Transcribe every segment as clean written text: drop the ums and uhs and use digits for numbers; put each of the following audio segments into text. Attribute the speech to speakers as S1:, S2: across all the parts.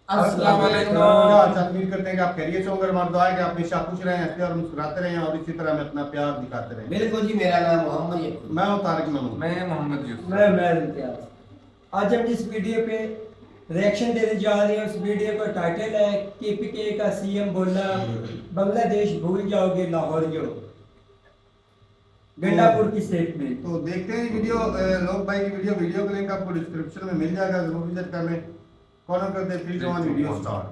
S1: अस्सलाम वालेकुम।
S2: अच्छा, उम्मीद करते हैं कि आप खैरियत से होंगे। हमारी दुआ है कि आप हमेशा खुश रहें, हंसते और मुस्कुराते रहें और इसी तरह हमें अपना प्यार दिखाते रहें।
S3: बिल्कुल जी। मेरा नाम मोहम्मद यकूब।
S2: मैं हूँ तारिक ममनून।
S1: मैं मोहम्मद यूसुफ।
S4: मैं इम्तियाज। आज हम जिस वीडियो पे रिएक्शन देने जा रहे हैं उस वीडियो का टाइटल है केपीके का सीएम बोला बांग्लादेश भूल जाओगे लाहौरियो। गंडापुर की स्टेटमेंट।
S2: तो देखते हैं वीडियो। लोग भाई की वीडियो का लिंक आपको डिस्क्रिप्शन में मिल जाएगा, जरूर विजिट कर लें। कौन करते हैं 3 2 1 वीडियो स्टार्ट।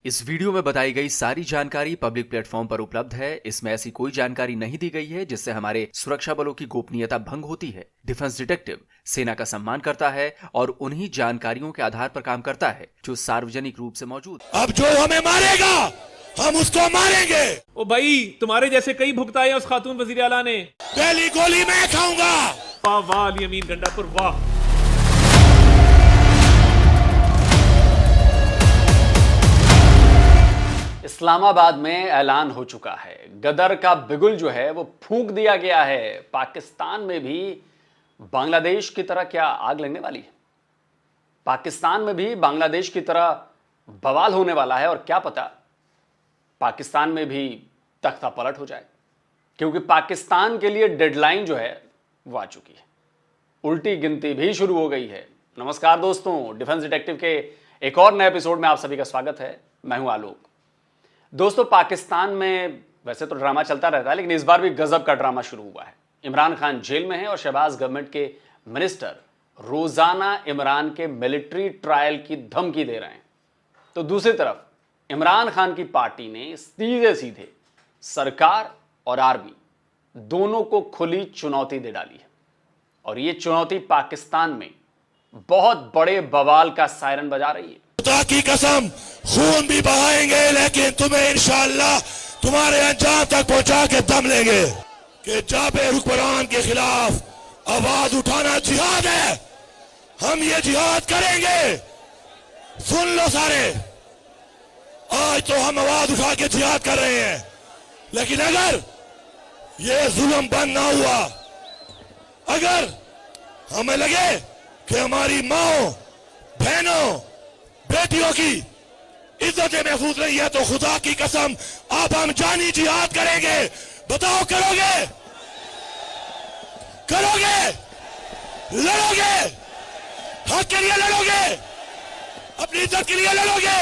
S5: इस वीडियो में बताई गई सारी जानकारी पब्लिक प्लेटफॉर्म पर उपलब्ध है। इसमें ऐसी कोई जानकारी नहीं दी गई है जिससे हमारे सुरक्षा बलों की गोपनीयता भंग होती है। डिफेंस डिटेक्टिव सेना का सम्मान करता है और उन्हीं जानकारियों के आधार पर काम करता है जो सार्वजनिक रूप से मौजूद।
S6: अब जो हमें मारेगा हम उसको मारेंगे।
S7: ओ भाई, तुम्हारे जैसे कई भुगताए उस खातून वजीर आला ने।
S6: पहली गोली मैं खाऊंगा।
S7: वाह वाह अली अमीन गंडापुर वाह।
S5: इस्लामाबाद में ऐलान हो चुका है, गदर का बिगुल जो है वो फूंक दिया गया है। पाकिस्तान में भी बांग्लादेश की तरह क्या आग लगने वाली है? पाकिस्तान में भी बांग्लादेश की तरह बवाल होने वाला है और क्या पता पाकिस्तान में भी तख्ता पलट हो जाए, क्योंकि पाकिस्तान के लिए डेडलाइन जो है वो आ चुकी है। उल्टी गिनती भी शुरू हो गई है। नमस्कार दोस्तों, डिफेंस डिटेक्टिव के एक और नए एपिसोड में आप सभी का स्वागत है। मैं हूं आलोक। दोस्तों, पाकिस्तान में वैसे तो ड्रामा चलता रहता है, लेकिन इस बार भी गजब का ड्रामा शुरू हुआ है। इमरान खान जेल में है और शहबाज गवर्नमेंट के मिनिस्टर रोजाना इमरान के मिलिट्री ट्रायल की धमकी दे रहे हैं। तो दूसरी तरफ इमरान खान की पार्टी ने सीधे सीधे सरकार और आर्मी दोनों को खुली चुनौती दे डाली है और ये चुनौती पाकिस्तान में बहुत बड़े बवाल का सायरन बजा रही है।
S6: खुदा की कसम खून भी बहाएंगे, लेकिन तुम्हें इंशाअल्लाह तुम्हारे अंजाम तक पहुंचा के दम लेंगे। कि जाबे हुक्मरान के खिलाफ आवाज उठाना जिहाद है। हम ये जिहाद करेंगे। सुन लो सारे, आज तो हम आवाज उठा के जिहाद कर रहे हैं, लेकिन अगर ये जुल्म बंद ना हुआ, अगर हमें लगे कि हमारी माओ बहनों बेटियों की इज्जतें महफूज नहीं है, तो खुदा की कसम अब हम जानी जिहाद करेंगे। बताओ, करोगे? करोगे? लड़ोगे? हक के लिए लड़ोगे? अपनी इज्जत के लिए लड़ोगे?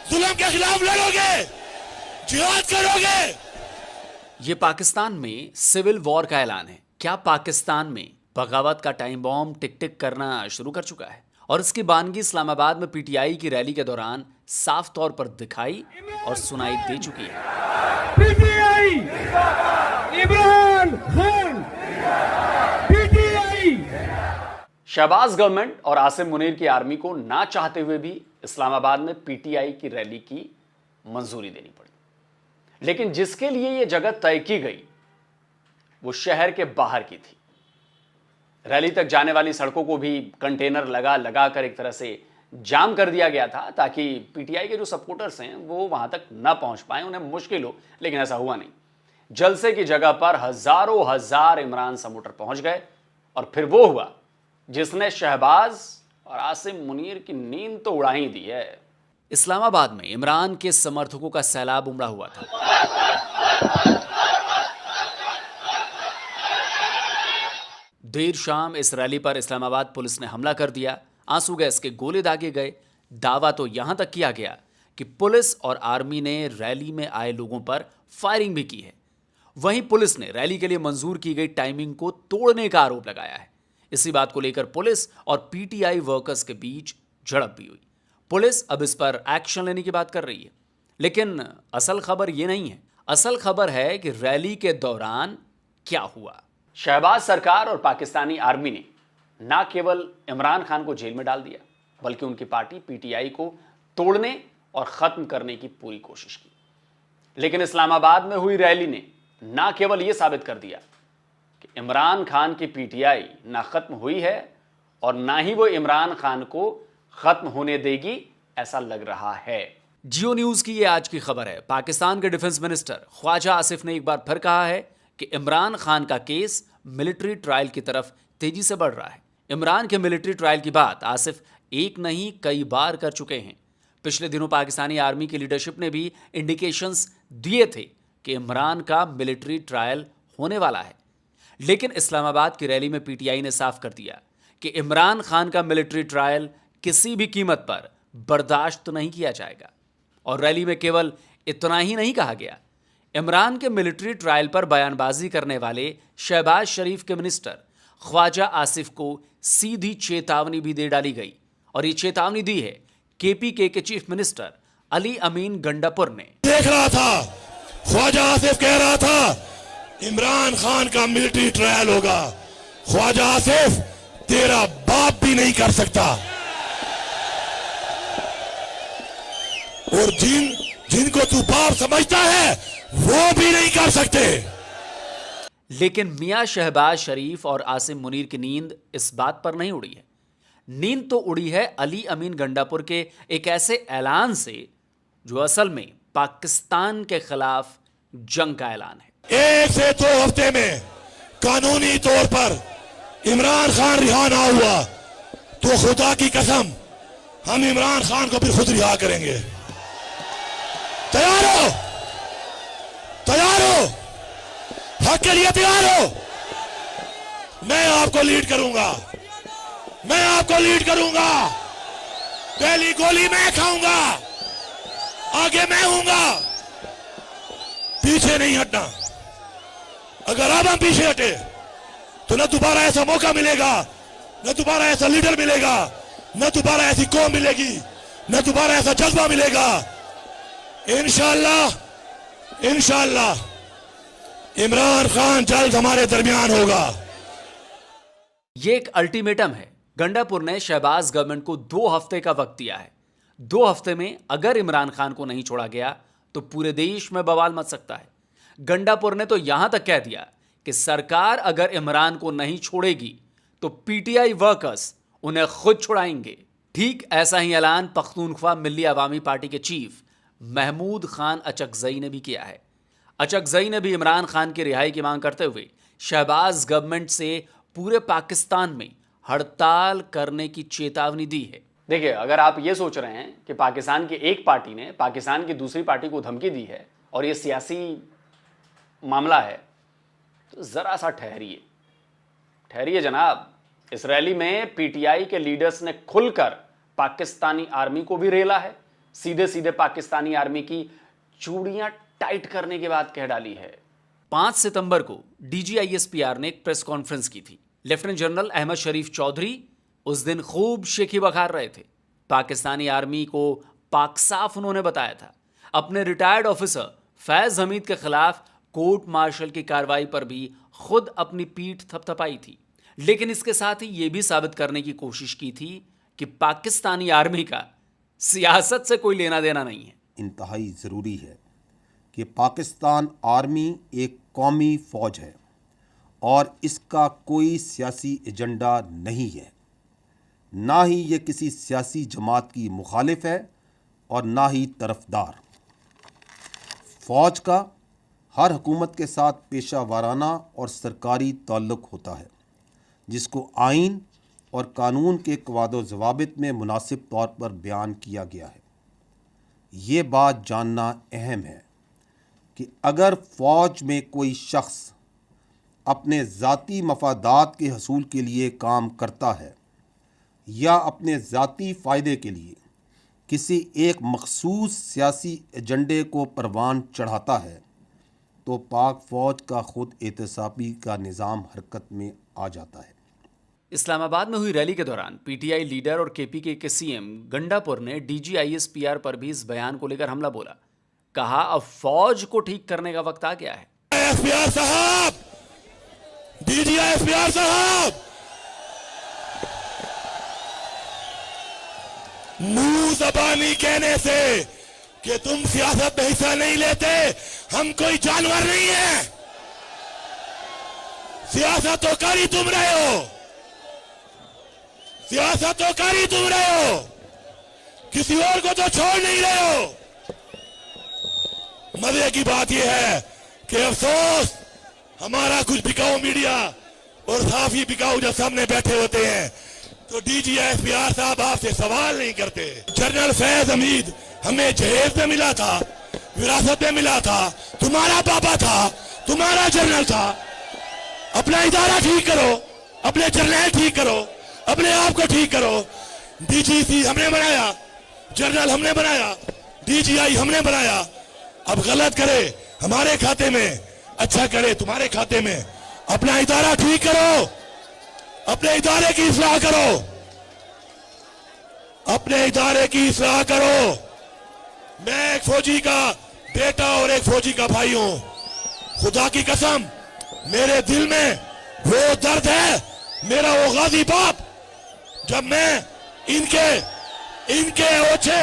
S6: जुल्म के खिलाफ लड़ोगे? जिहाद करोगे?
S5: ये पाकिस्तान में सिविल वॉर का ऐलान है। क्या पाकिस्तान में बगावत का टाइम बॉम्ब टिक टिक करना शुरू कर चुका है? और इसकी बानगी इस्लामाबाद में पीटीआई की रैली के दौरान साफ तौर पर दिखाई और सुनाई दे चुकी है।
S4: PTI Imran Khan PTI.
S5: Shahbaz government और आसिम मुनीर की आर्मी को ना चाहते हुए भी इस्लामाबाद में पीटीआई की रैली की मंजूरी देनी पड़ी, लेकिन जिसके लिए यह जगह तय की गई वो शहर के बाहर की थी। रैली तक जाने वाली सड़कों को भी कंटेनर लगा कर एक तरह से जाम कर दिया गया था, ताकि पीटीआई के जो सपोर्टर्स हैं वो वहां तक ना पहुंच पाए, उन्हें मुश्किल हो। लेकिन ऐसा हुआ नहीं। जलसे की जगह पर हजारों हजार इमरान सपोर्टर पहुंच गए और फिर वो हुआ जिसने शहबाज और आसिम मुनीर की नींद तो उड़ा ही दी है। इस्लामाबाद में इमरान के समर्थकों का सैलाब उमड़ा हुआ था। देर शाम इस रैली पर इस्लामाबाद पुलिस ने हमला कर दिया। आंसू गैस के गोले दागे गए। दावा तो यहां तक किया गया कि पुलिस और आर्मी ने रैली में आए लोगों पर फायरिंग भी की है। वहीं पुलिस ने रैली के लिए मंजूर की गई टाइमिंग को तोड़ने का आरोप लगाया है। इसी बात को लेकर पुलिस और पीटीआई वर्कर्स के बीच झड़प भी हुई। पुलिस अब इस पर एक्शन लेने की बात कर रही है, लेकिन असल खबर यह नहीं है। असल खबर है कि रैली के दौरान क्या हुआ। शहबाज सरकार और पाकिस्तानी आर्मी ने ना केवल इमरान खान को जेल में डाल दिया, बल्कि उनकी पार्टी पीटीआई को तोड़ने और खत्म करने की पूरी कोशिश की। लेकिन इस्लामाबाद में हुई रैली ने ना केवल यह साबित कर दिया कि इमरान खान की पीटीआई ना खत्म हुई है और ना ही वो इमरान खान को खत्म होने देगी, ऐसा लग रहा है। जियो न्यूज की ये आज की खबर है। पाकिस्तान के डिफेंस मिनिस्टर ख्वाजा आसिफ ने एक बार फिर कहा है कि इमरान खान का केस मिलिट्री ट्रायल की तरफ तेजी से बढ़ रहा है। इमरान के मिलिट्री ट्रायल की बात आसिफ एक नहीं कई बार कर चुके हैं। पिछले दिनों पाकिस्तानी आर्मी की लीडरशिप ने भी इंडिकेशंस दिए थे कि इमरान का मिलिट्री ट्रायल होने वाला है, लेकिन इस्लामाबाद की रैली में पीटीआई ने साफ कर दिया कि इमरान खान का मिलिट्री ट्रायल किसी भी कीमत पर बर्दाश्त नहीं किया जाएगा। और रैली में केवल इतना ही नहीं कहा गया, इमरान के मिलिट्री ट्रायल पर बयानबाजी करने वाले शहबाज शरीफ के मिनिस्टर ख्वाजा आसिफ को सीधी चेतावनी भी दे डाली गई। और ये चेतावनी दी है केपीके के चीफ मिनिस्टर अली अमीन गंडापुर ने।
S6: देख रहा था ख्वाजा आसिफ कह रहा था इमरान खान का मिलिट्री ट्रायल होगा। ख्वाजा आसिफ तेरा बाप भी नहीं कर सकता, और जिनको तू बाप समझता है वो भी नहीं कर सकते।
S5: लेकिन मियां शहबाज शरीफ और आसिम मुनीर की नींद इस बात पर नहीं उड़ी है। नींद तो उड़ी है अली अमीन गंडापुर के एक ऐसे ऐलान से जो असल में पाकिस्तान के खिलाफ जंग का ऐलान है।
S6: 1 से 2 हफ्ते में कानूनी तौर पर इमरान खान रिहा ना हुआ तो खुदा की कसम हम इमरान खान को भी खुद रिहा करेंगे। तैयार हो? तैयार हो? हक के लिए तैयार हो? मैं आपको लीड करूंगा, मैं आपको लीड करूंगा। पहली गोली मैं खाऊंगा, आगे मैं हूंगा, पीछे नहीं हटना। अगर अब हम पीछे हटे तो न दोबारा ऐसा मौका मिलेगा, न दोबारा ऐसा लीडर मिलेगा, न दोबारा ऐसी कौम मिलेगी, न दोबारा ऐसा जज्बा मिलेगा। इंशाअल्लाह इंशाअल्लाह इमरान खान जल्द हमारे दरमियान होगा।
S5: ये एक अल्टीमेटम है। गंडापुर ने शहबाज गवर्नमेंट को 2 हफ्ते का वक्त दिया है। 2 हफ्ते में अगर इमरान खान को नहीं छोड़ा गया तो पूरे देश में बवाल मच सकता है। गंडापुर ने तो यहां तक कह दिया कि सरकार अगर इमरान को नहीं छोड़ेगी तो पीटीआई वर्कर्स उन्हें खुद छुड़ाएंगे। ठीक ऐसा ही ऐलान पख्तूनख्वा मिल्ली अवामी पार्टी के चीफ महमूद खान अचकजई ने भी किया है। अचकजई ने भी इमरान खान की रिहाई की मांग करते हुए शहबाज गवर्नमेंट से पूरे पाकिस्तान में हड़ताल करने की चेतावनी दी है। देखिए, अगर आप ये सोच रहे हैं कि पाकिस्तान की एक पार्टी ने पाकिस्तान की दूसरी पार्टी को धमकी दी है और ये सियासी मामला है, तो जरा सा ठहरिए जनाब। इस रैली में पीटीआई के लीडर्स ने खुलकर पाकिस्तानी आर्मी को भी रेला है। सीधे सीधे पाकिस्तानी आर्मी की चूड़ियां टाइट करने की बात कह डाली है। 5 सितंबर को डीजीआईएसपीआर ने एक प्रेस कॉन्फ्रेंस की थी। लेफ्टिनेंट जनरल अहमद शरीफ चौधरी उस दिन खूब शेखी बखार रहे थे। पाकिस्तानी आर्मी को पाक साफ उन्होंने बताया था। अपने रिटायर्ड ऑफिसर फैज हमीद के खिलाफ कोर्ट मार्शल की कार्रवाई पर भी खुद अपनी पीठ थपथपाई थी। लेकिन इसके साथ ही यह भी साबित करने की कोशिश की थी कि पाकिस्तानी आर्मी का सियासत से कोई लेना देना नहीं है।
S1: इंतहाई ज़रूरी है कि पाकिस्तान आर्मी एक कौमी फ़ौज है और इसका कोई सियासी एजेंडा नहीं है। ना ही ये किसी सियासी जमात की मुखालिफ है और ना ही तरफदार। फ़ौज का हर हुकूमत के साथ पेशा वाराना और सरकारी ताल्लुक़ होता है, जिसको आइन और कानून के क़वाद व ज़वाबित में मुनासिब तौर पर बयान किया गया है। ये बात जानना अहम है कि अगर फ़ौज में कोई शख्स अपने ज़ाती मफादात के हसूल के लिए काम करता है या अपने ज़ाती फ़ायदे के लिए किसी एक मखसूस सियासी एजेंडे को परवान चढ़ाता है तो पाक फ़ौज का खुद एहतसाबी का निज़ाम हरकत में आ जाता है।
S5: इस्लामाबाद में हुई रैली के दौरान पीटीआई लीडर और केपीके के सीएम गंडापुर ने डीजीआईएसपीआर पर भी इस बयान को लेकर हमला बोला। कहा अब फौज को ठीक करने का वक्त आ गया है।
S6: एसपीआर साहब, डीजीआईएसपीआर साहब, मुंह ज़बानी कहने से कि तुम सियासत में हिस्सा नहीं लेते, हम कोई जानवर नहीं है। सियासत तो कर ही तुम रहे हो, सियासत तो कर ही तुम रहे हो, किसी और को तो छोड़ नहीं रहे हो। मजे की बात यह है कि अफसोस हमारा कुछ बिकाऊ मीडिया और साफी बिकाऊ जो सामने बैठे होते हैं, तो डीजी एसपीआर साहब आपसे सवाल नहीं करते। जनरल फैज हमीद हमें जहेज में मिला था, विरासत में मिला था, तुम्हारा पापा था, तुम्हारा जनरल था। अपना इदारा ठीक करो, अपने जनरल ठीक करो, अपने आप को ठीक करो। डीजीसी हमने बनाया, जनरल हमने बनाया, डीजीआई हमने बनाया। अब गलत करे हमारे खाते में, अच्छा करे तुम्हारे खाते में। अपना इदारा ठीक करो, अपने इदारे की इस्लाह करो, अपने इदारे की इस्लाह करो। मैं एक फौजी का बेटा और एक फौजी का भाई हूं। खुदा की कसम मेरे दिल में वो दर्द है, मेरा वो गाजी बाप, जब मैं इनके ओछे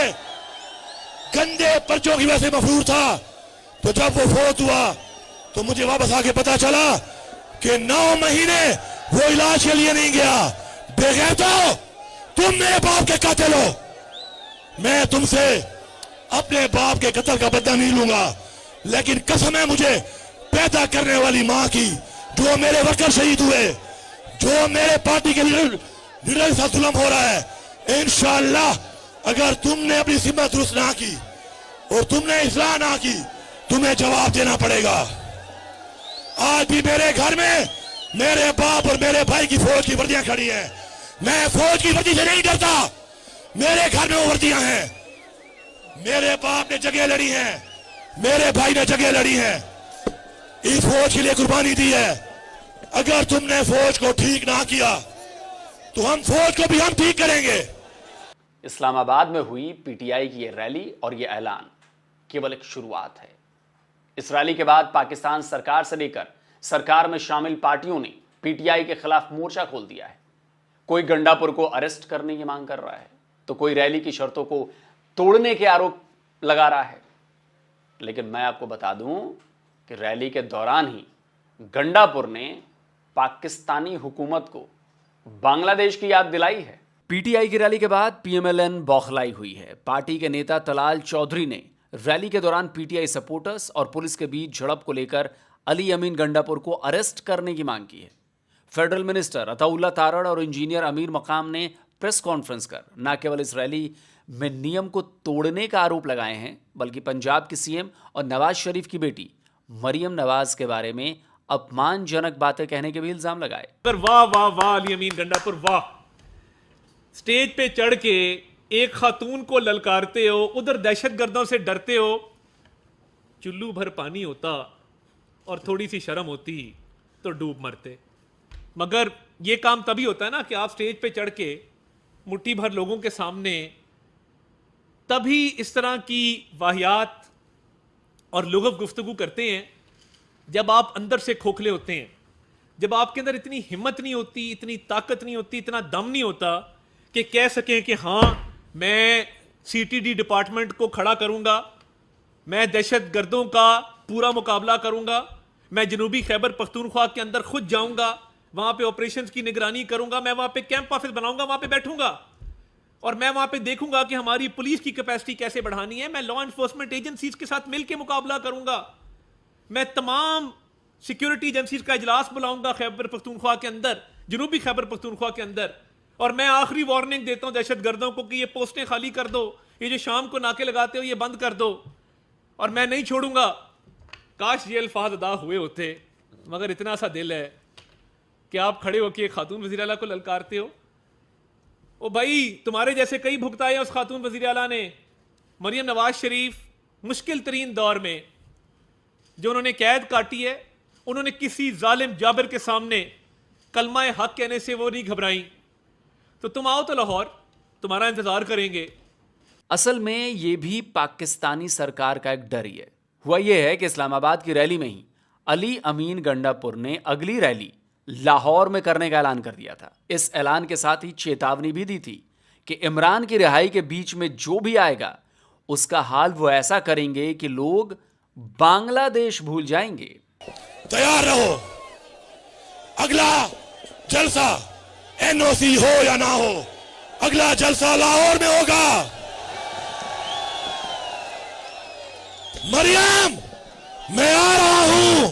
S6: गंदे पर्चों की वजह से मफरूर था, तो जब वो फौत हुआ तो मुझे वापस आके पता चला कि 9 महीने वो इलाज के लिए नहीं गया। बेगैरतो, तुम मेरे बाप के कातिल हो। मैं तुमसे अपने बाप के कत्ल का बदला नहीं लूंगा, लेकिन कसम है मुझे पैदा करने वाली मां की, जो मेरे वर्कर शहीद हुए, जो मेरे पार्टी के लीडर के साथ जुल्म हो रहा है। इंशाअल्लाह अगर तुमने अपनी सिमत दुरुस्त ना की और तुमने इस्लाह ना की, तुम्हें जवाब देना पड़ेगा। आज भी मेरे घर में मेरे बाप और मेरे भाई की फौज की वर्दियां खड़ी हैं। मैं फौज की वर्दी से नहीं डरता, मेरे घर में वो वर्दियां हैं। मेरे बाप ने जगह लड़ी है, मेरे भाई ने जगह लड़ी है, इस फौज के लिए कुर्बानी दी है। अगर तुमने फौज को ठीक ना किया तो हम फौज को भी हम ठीक करेंगे।
S5: इस्लामाबाद में हुई पीटीआई की यह रैली और यह ऐलान केवल एक शुरुआत है। इस रैली के बाद पाकिस्तान सरकार से लेकर सरकार में शामिल पार्टियों ने पीटीआई के खिलाफ मोर्चा खोल दिया है। कोई गंडापुर को अरेस्ट करने की मांग कर रहा है, तो कोई रैली की शर्तों को तोड़ने के आरोप लगा रहा है। लेकिन मैं आपको बता दूं कि रैली के दौरान ही गंडापुर ने पाकिस्तानी हुकूमत को बांग्लादेश की याद दिलाई है। पीटीआई की रैली के बाद पीएमएलएन बौखलाई हुई है। पार्टी के नेता तलाल चौधरी ने रैली के दौरान पीटीआई सपोर्टर्स और पुलिस के बीच झड़प को लेकर अली अमीन गंडापुर को अरेस्ट करने की मांग की है। फेडरल मिनिस्टर अताउल्ला तारड़ और इंजीनियर अमीर मकाम ने प्रेस कॉन्फ्रेंस कर न केवल इस रैली में नियम को तोड़ने का आरोप लगाए हैं, बल्कि पंजाब की सीएम और नवाज शरीफ की बेटी मरियम नवाज के बारे में अपमानजनक बातें कहने के भी इल्जाम लगाए।
S7: वाह वाह वाह अली अमीन गंडापुर वाह, स्टेज पे चढ़ के एक खातून को ललकारते हो, उधर दहशतगर्दों से डरते हो। चुल्लू भर पानी होता और थोड़ी सी शर्म होती तो डूब मरते। मगर ये काम तभी होता है ना कि आप स्टेज पे चढ़ के मुट्ठी भर लोगों के सामने तभी इस तरह की वाहियात और लुग़व गुफ्तगू करते हैं जब आप अंदर से खोखले होते हैं, जब आपके अंदर इतनी हिम्मत नहीं होती, इतनी ताकत नहीं होती, इतना दम नहीं होता कि कह सकें कि हाँ मैं सीटीडी डिपार्टमेंट को खड़ा करूंगा, मैं दहशतगर्दों का पूरा मुकाबला करूंगा, मैं जनूबी खैबर पख्तूनख्वा के अंदर खुद जाऊंगा, वहां पे ऑपरेशंस की निगरानी करूंगा, मैं वहां पे कैंप ऑफिस बनाऊंगा, वहां पे बैठूंगा और मैं वहां पे देखूंगा कि हमारी पुलिस की कैपेसिटी कैसे बढ़ानी है, मैं लॉ एनफोर्समेंट एजेंसीज के साथ मिलकर मुकाबला करूंगा, मैं तमाम सिक्योरिटी एजेंसीज का इजलास बुलाऊंगा खैबर पख्तूनख्वा के अंदर, जनूबी खैबर पख्तूनख्वा के अंदर, और मैं आखिरी वार्निंग देता हूं दहशतगर्दों को कि ये पोस्टें खाली कर दो, ये जो शाम को नाके लगाते हो ये बंद कर दो, और मैं नहीं छोड़ूंगा। काश ये अल्फाज अदा हुए होते, मगर इतना सा दिल है कि आप खड़े होकर खातून वज़ीर आला को ललकारते हो। ओ भाई, तुम्हारे जैसे कई भुगताए उस खातून वज़ीर आला ने। मरियम नवाज शरीफ मुश्किल तरीन दौर में जो उन्होंने कैद काटी है, उन्होंने किसी जालिम जाबिर के सामने कलमा हक कहने से वो नहीं घबराई। तो तुम आओ तो लाहौर, तुम्हारा इंतजार करेंगे।
S5: असल में ये भी पाकिस्तानी सरकार का एक डर ही है। हुआ ये है कि इस्लामाबाद की रैली में ही अली अमीन गंडापुर ने अगली रैली लाहौर में करने का ऐलान कर दिया था। इस ऐलान के साथ ही चेतावनी भी दी थी कि इमरान की रिहाई के बीच में जो भी आएगा उसका हाल वो ऐसा करेंगे कि लोग बांग्लादेश भूल जाएंगे।
S6: तैयार रहो, अगला जलसा एनओसी हो या ना हो, अगला जलसा लाहौर में होगा। मरियम, मैं आ रहा हूं।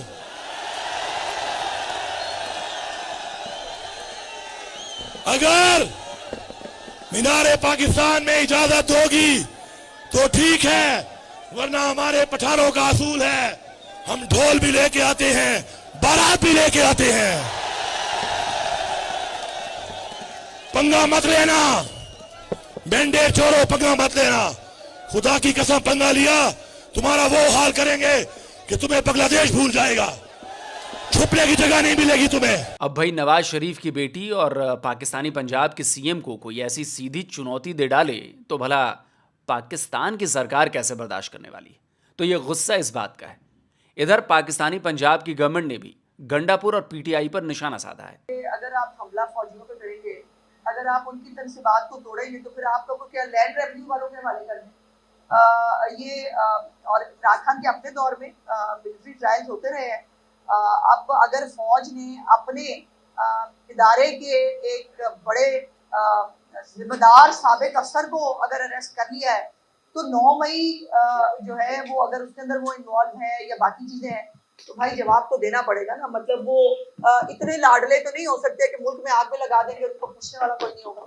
S6: अगर मीनारे पाकिस्तान में इजाजत होगी तो ठीक है, वरना हमारे पठानों का असूल है, हम ढोल भी लेके आते हैं, बारात भी लेके आते हैं। पंगा मत लेना, बैंडेड छोड़ो, पंगा मत लेना। खुदा की कसम, पंगा लिया तुम्हारा वो हाल करेंगे कि तुम्हें बांग्लादेश भूल जाएगा, छुपने की जगह नहीं मिलेगी तुम्हें।
S5: अब भाई नवाज शरीफ की बेटी और पाकिस्तानी पंजाब के सीएम को कोई ऐसी सीधी चुनौती दे डाले तो भला पाकिस्तान की सरकार कैसे बर्दाश्त करने वाली है। तो ये गुस्सा इस बात का है। इधर पाकिस्तानी पंजाब की गवर्नमेंट ने भी गंडापुर और पीटीआई पर निशाना साधा है।
S8: अगर आप हमला फौजियों पे करेंगे, अगर आप उनकी तनसीबात को तोड़ेंगे तो फिर आप लोगों को क्या लैंड रेवेन्यू वालों के हवाले कर दें। और इमरान खान के अपने दौर में मिलिट्री ट्रायल्स होते रहे हैं। अब अगर फौज ने अपने इदारे के एक बड़े जिम्मेदार साबिक अफसर को अगर अरेस्ट कर लिया है तो 9 मई जो है वो अगर उसके अंदर वो इन्वॉल्व है या बाकी चीजें हैं तो भाई जवाब तो देना पड़ेगा ना। मतलब वो इतने लाडले तो नहीं हो सकते कि मुल्क में आग में लगा देंगे, उसको पूछने वाला कोई नहीं होगा।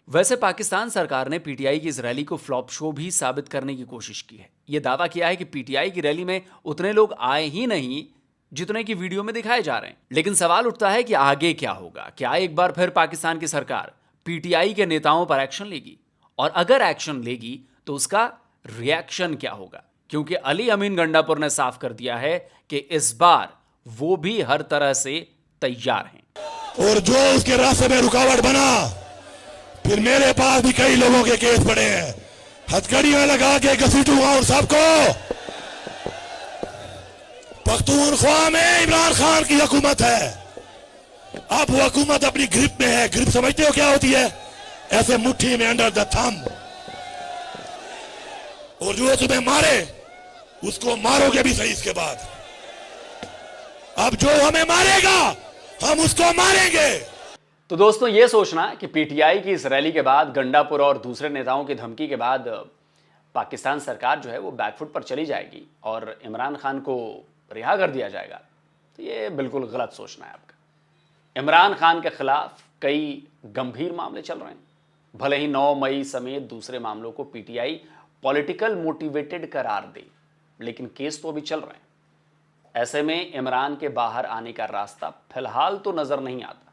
S5: वैसे पाकिस्तान सरकार ने पीटीआई की इस रैली को फ्लॉप शो भी साबित करने की कोशिश की है। ये दावा किया है कि पीटीआई की रैली में उतने लोग आए ही नहीं जितने की वीडियो में दिखाए जा रहे हैं। लेकिन सवाल उठता है कि आगे क्या होगा। क्या एक बार फिर पाकिस्तान की सरकार पीटीआई के नेताओं पर एक्शन लेगी, और अगर एक्शन लेगी तो उसका रिएक्शन क्या होगा? क्योंकि अली अमीन गंडापुर ने साफ कर दिया है कि इस बार वो भी हर तरह से तैयार हैं।
S6: और जो उसके रास्ते में रुकावट बना, फिर मेरे पास भी कई लोगों के केस पड़े हैं, हथकड़ियां लगा के घसीटूंगा उन सबको। पख्तूनख्वा में इमरान खान की हुकूमत है, अब वो हुकूमत अपनी ग्रिप में है। ग्रिप समझते हो क्या होती है? ऐसे मुट्ठी में, अंडर द थंब। और जो तुम्हें मारे उसको मारोगे भी सही इसके बाद। अब जो हमें मारेगा हम उसको मारेंगे।
S5: तो दोस्तों, ये सोचना कि पीटीआई की इस रैली के बाद, गंडापुर और दूसरे नेताओं की धमकी के बाद पाकिस्तान सरकार जो है वो बैकफुट पर चली जाएगी और इमरान खान को रिहा कर दिया जाएगा, तो ये बिल्कुल गलत सोचना है आपका। इमरान खान के खिलाफ कई गंभीर मामले चल रहे हैं। भले ही 9 मई समेत दूसरे मामलों को पीटीआई पॉलिटिकल मोटिवेटेड करार दे, लेकिन केस तो अभी चल रहे हैं। ऐसे में इमरान के बाहर आने का रास्ता फिलहाल तो नजर नहीं आता,